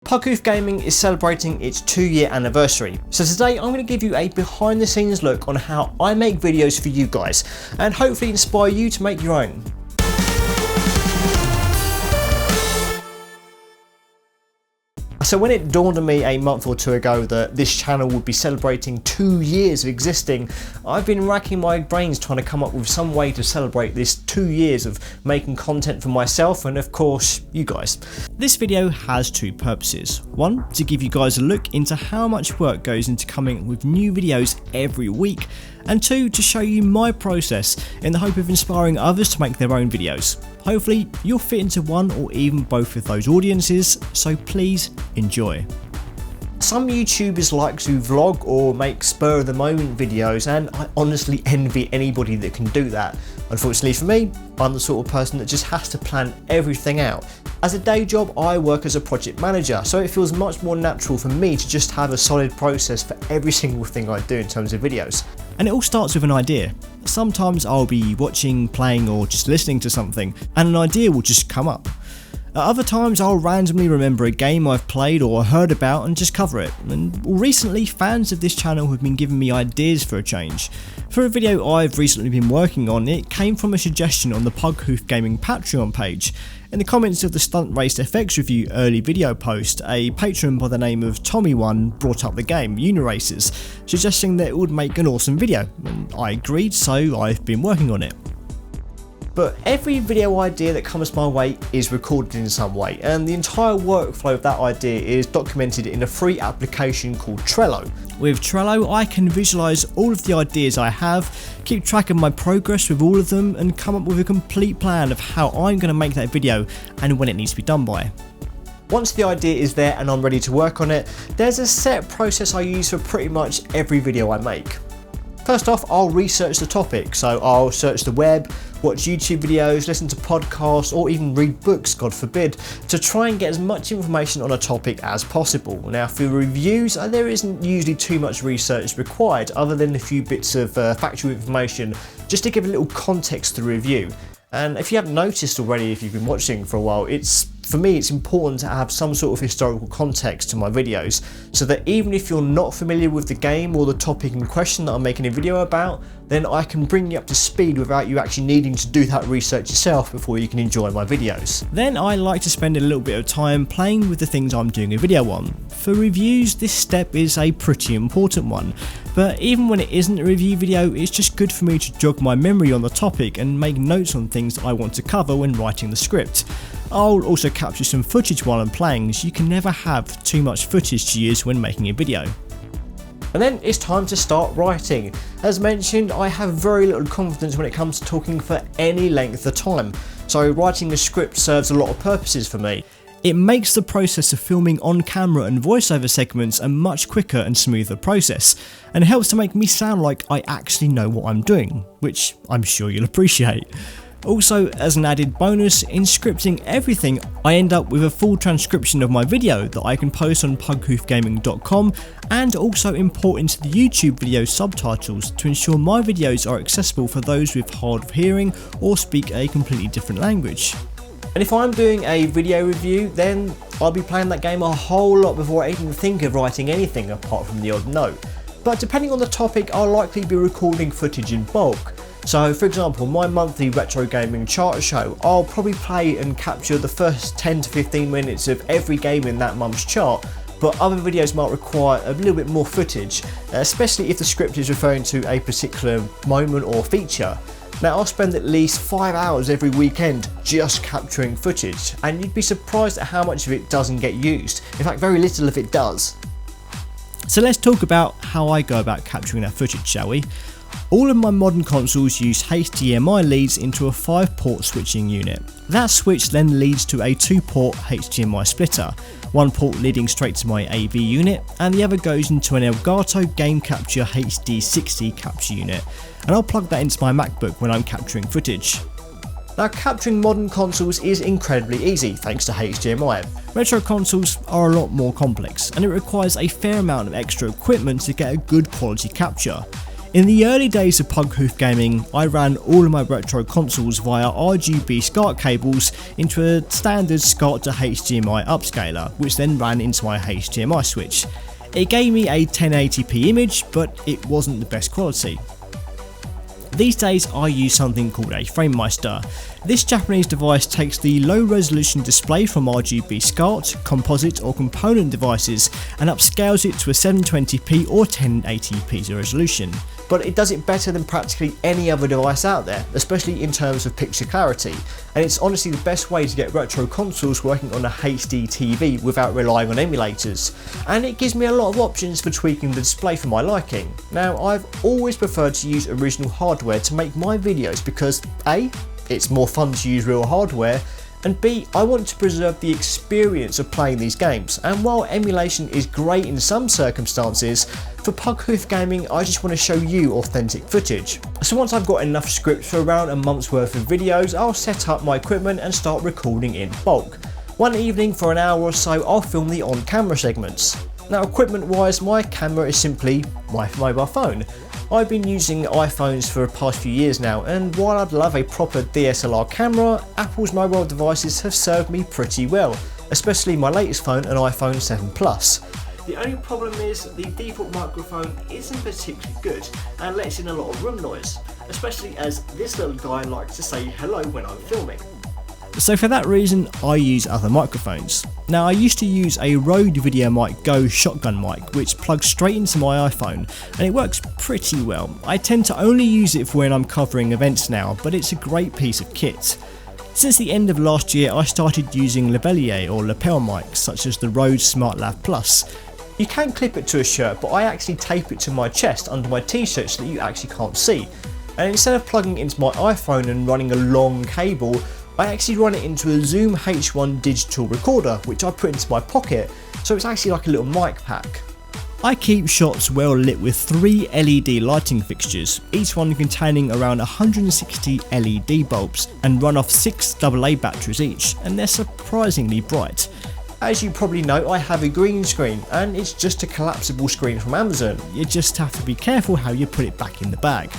Pug Hoof Gaming is celebrating its 2-year anniversary, so today I'm going to give you a behind the scenes look on how I make videos for you guys and hopefully inspire you to make your own. So when it dawned on me a month or two ago that this channel would be celebrating 2 years of existing, I've been racking my brains trying to come up with some way to celebrate this 2 years of making content for myself and of course you guys. This video has two purposes. One, to give you guys a look into how much work goes into coming up with new videos every week, and two, to show you my process in the hope of inspiring others to make their own videos. Hopefully you'll fit into one or even both of those audiences, so please enjoy. Some YouTubers like to vlog or make spur of the moment videos, and I honestly envy anybody that can do that. Unfortunately for me, I'm the sort of person that just has to plan everything out. As a day job, I work as a project manager, so it feels much more natural for me to just have a solid process for every single thing I do in terms of videos. And it all starts with an idea. Sometimes I'll be watching, playing or just listening to something and an idea will just come up. At other times I'll randomly remember a game I've played or heard about and just cover it, and recently fans of this channel have been giving me ideas for a change. For a video I've recently been working on, it came from a suggestion on the Pug Hoof Gaming Patreon page. In the comments of the Stunt Race FX Review early video post, a patron by the name of Tommy1 brought up the game Uniraces, suggesting that it would make an awesome video, and I agreed, so I've been working on it. But every video idea that comes my way is recorded in some way, and the entire workflow of that idea is documented in a free application called Trello. With Trello I can visualise all of the ideas I have, keep track of my progress with all of them and come up with a complete plan of how I'm going to make that video and when it needs to be done by. Once the idea is there and I'm ready to work on it, there's a set process I use for pretty much every video I make. First off, I'll research the topic, so I'll search the web, watch YouTube videos, listen to podcasts or even read books, God forbid, to try and get as much information on a topic as possible. Now for reviews, there isn't usually too much research required other than a few bits of factual information just to give a little context to the review. And if you haven't noticed already, if you've been watching for a while, for me it's important to have some sort of historical context to my videos, so that even if you're not familiar with the game or the topic in question that I'm making a video about, then I can bring you up to speed without you actually needing to do that research yourself before you can enjoy my videos. Then I like to spend a little bit of time playing with the things I'm doing a video on. For reviews, this step is a pretty important one, but even when it isn't a review video, it's just good for me to jog my memory on the topic and make notes on things that I want to cover when writing the script. I'll also capture some footage while I'm playing, so you can never have too much footage to use when making a video. And then it's time to start writing. As mentioned, I have very little confidence when it comes to talking for any length of time, so writing a script serves a lot of purposes for me. It makes the process of filming on camera and voiceover segments a much quicker and smoother process, and it helps to make me sound like I actually know what I'm doing, which I'm sure you'll appreciate. Also, as an added bonus, in scripting everything, I end up with a full transcription of my video that I can post on pughoofgaming.com and also import into the YouTube video subtitles to ensure my videos are accessible for those with hard of hearing or speak a completely different language. And if I'm doing a video review, then I'll be playing that game a whole lot before I even think of writing anything apart from the odd note. But depending on the topic, I'll likely be recording footage in bulk. So for example, my monthly retro gaming chart show, I'll probably play and capture the first 10 to 15 minutes of every game in that month's chart, but other videos might require a little bit more footage, especially if the script is referring to a particular moment or feature. Now I'll spend at least 5 hours every weekend just capturing footage, and you'd be surprised at how much of it doesn't get used. In fact, very little of it does. So let's talk about how I go about capturing that footage, shall we? All of my modern consoles use HDMI leads into a 5-port switching unit. That switch then leads to a 2-port HDMI splitter, one port leading straight to my AV unit and the other goes into an Elgato Game Capture HD60 capture unit, and I'll plug that into my MacBook when I'm capturing footage. Now capturing modern consoles is incredibly easy thanks to HDMI. Retro consoles are a lot more complex and it requires a fair amount of extra equipment to get a good quality capture. In the early days of Pug Hoof gaming, I ran all of my retro consoles via RGB SCART cables into a standard SCART to HDMI upscaler, which then ran into my HDMI switch. It gave me a 1080p image, but it wasn't the best quality. These days I use something called a Framemeister. This Japanese device takes the low resolution display from RGB SCART, composite or component devices and upscales it to a 720p or 1080p resolution. But it does it better than practically any other device out there, especially in terms of picture clarity, and it's honestly the best way to get retro consoles working on a HD TV without relying on emulators, and it gives me a lot of options for tweaking the display for my liking. Now, I've always preferred to use original hardware to make my videos because A, it's more fun to use real hardware, and B, I want to preserve the experience of playing these games, and while emulation is great in some circumstances, for Pug Hoof gaming I just want to show you authentic footage. So once I've got enough scripts for around a month's worth of videos, I'll set up my equipment and start recording in bulk. One evening for an hour or so I'll film the on-camera segments. Now, equipment wise, my camera is simply my mobile phone. I've been using iPhones for the past few years now, and while I'd love a proper DSLR camera, Apple's mobile devices have served me pretty well, especially my latest phone, an iPhone 7 Plus. The only problem is the default microphone isn't particularly good and lets in a lot of room noise, especially as this little guy likes to say hello when I'm filming. So for that reason I use other microphones. Now, I used to use a Rode VideoMic Go shotgun mic which plugs straight into my iPhone and it works pretty well. I tend to only use it for when I'm covering events now, but it's a great piece of kit. Since the end of last year I started using lavalier or lapel mics such as the Rode SmartLav Plus. You can clip it to a shirt, but I actually tape it to my chest under my t-shirt so that you actually can't see. And instead of plugging it into my iPhone and running a long cable, I actually run it into a Zoom H1 digital recorder, which I put into my pocket, so it's actually like a little mic pack. I keep shots well lit with 3 LED lighting fixtures, each one containing around 160 LED bulbs, and run off 6 AA batteries each, and they're surprisingly bright. As you probably know, I have a green screen, and it's just a collapsible screen from Amazon. You just have to be careful how you put it back in the bag.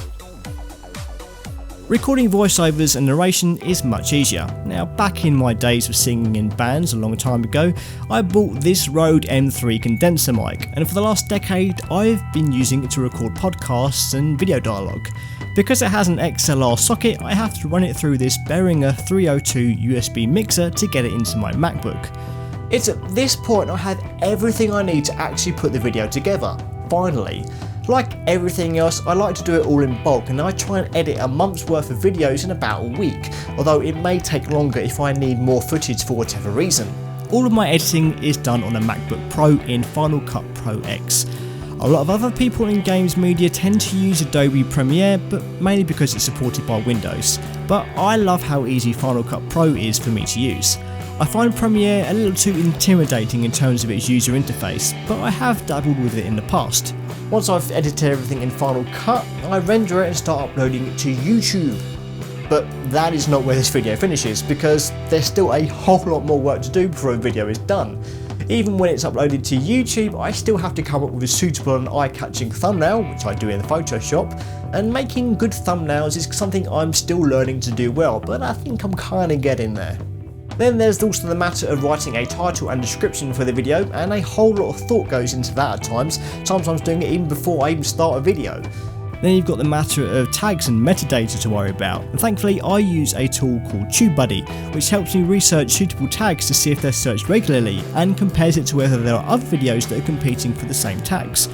Recording voiceovers and narration is much easier. Now, back in my days of singing in bands a long time ago, I bought this Rode M3 condenser mic, and for the last decade I've been using it to record podcasts and video dialogue. Because it has an XLR socket, I have to run it through this Behringer 302 USB mixer to get it into my MacBook. It's at this point I had everything I need to actually put the video together, finally. Like everything else, I like to do it all in bulk, and I try and edit a month's worth of videos in about a week, although it may take longer if I need more footage for whatever reason. All of my editing is done on a MacBook Pro in Final Cut Pro X. A lot of other people in games media tend to use Adobe Premiere, but mainly because it's supported by Windows. But I love how easy Final Cut Pro is for me to use. I find Premiere a little too intimidating in terms of its user interface, but I have dabbled with it in the past. Once I've edited everything in Final Cut, I render it and start uploading it to YouTube. But that is not where this video finishes, because there's still a whole lot more work to do before a video is done. Even when it's uploaded to YouTube, I still have to come up with a suitable and eye-catching thumbnail, which I do in Photoshop, and making good thumbnails is something I'm still learning to do well, but I think I'm kinda getting there. Then there's also the matter of writing a title and description for the video, and a whole lot of thought goes into that at times, sometimes doing it even before I even start a video. Then you've got the matter of tags and metadata to worry about, and thankfully I use a tool called TubeBuddy, which helps me research suitable tags to see if they're searched regularly, and compares it to whether there are other videos that are competing for the same tags.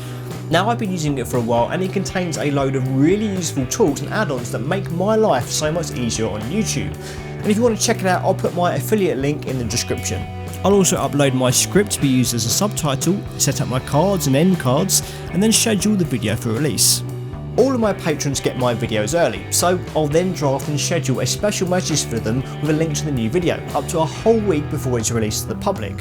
Now, I've been using it for a while, and it contains a load of really useful tools and add-ons that make my life so much easier on YouTube. And if you want to check it out, I'll put my affiliate link in the description. I'll also upload my script to be used as a subtitle, set up my cards and end cards, and then schedule the video for release. All of my patrons get my videos early, so I'll then draft and schedule a special message for them with a link to the new video, up to a whole week before it's released to the public.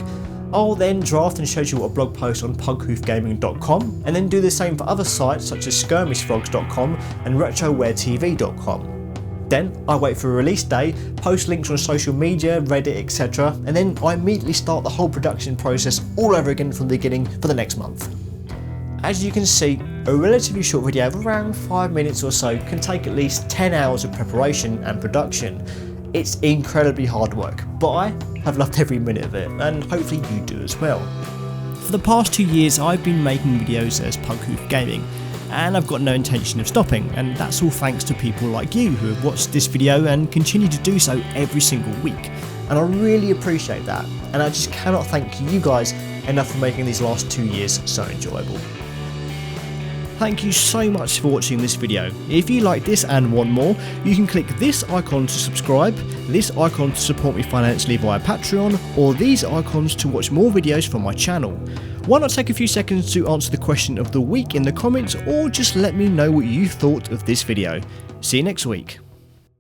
I'll then draft and schedule a blog post on pughoofgaming.com, and then do the same for other sites such as skirmishfrogs.com and retrowaretv.com. Then I wait for a release day, post links on social media, Reddit, etc, and then I immediately start the whole production process all over again from the beginning for the next month. As you can see, a relatively short video of around 5 minutes or so can take at least 10 hours of preparation and production. It's incredibly hard work, but I have loved every minute of it, and hopefully you do as well. For the past 2 years I've been making videos as Pug Hoof Gaming, and I've got no intention of stopping, and that's all thanks to people like you who have watched this video and continue to do so every single week. And I really appreciate that, and I just cannot thank you guys enough for making these last 2 years so enjoyable. Thank you so much for watching this video. If you like this and want more, you can click this icon to subscribe, this icon to support me financially via Patreon, or these icons to watch more videos from my channel. Why not take a few seconds to answer the question of the week in the comments, or just let me know what you thought of this video. See you next week.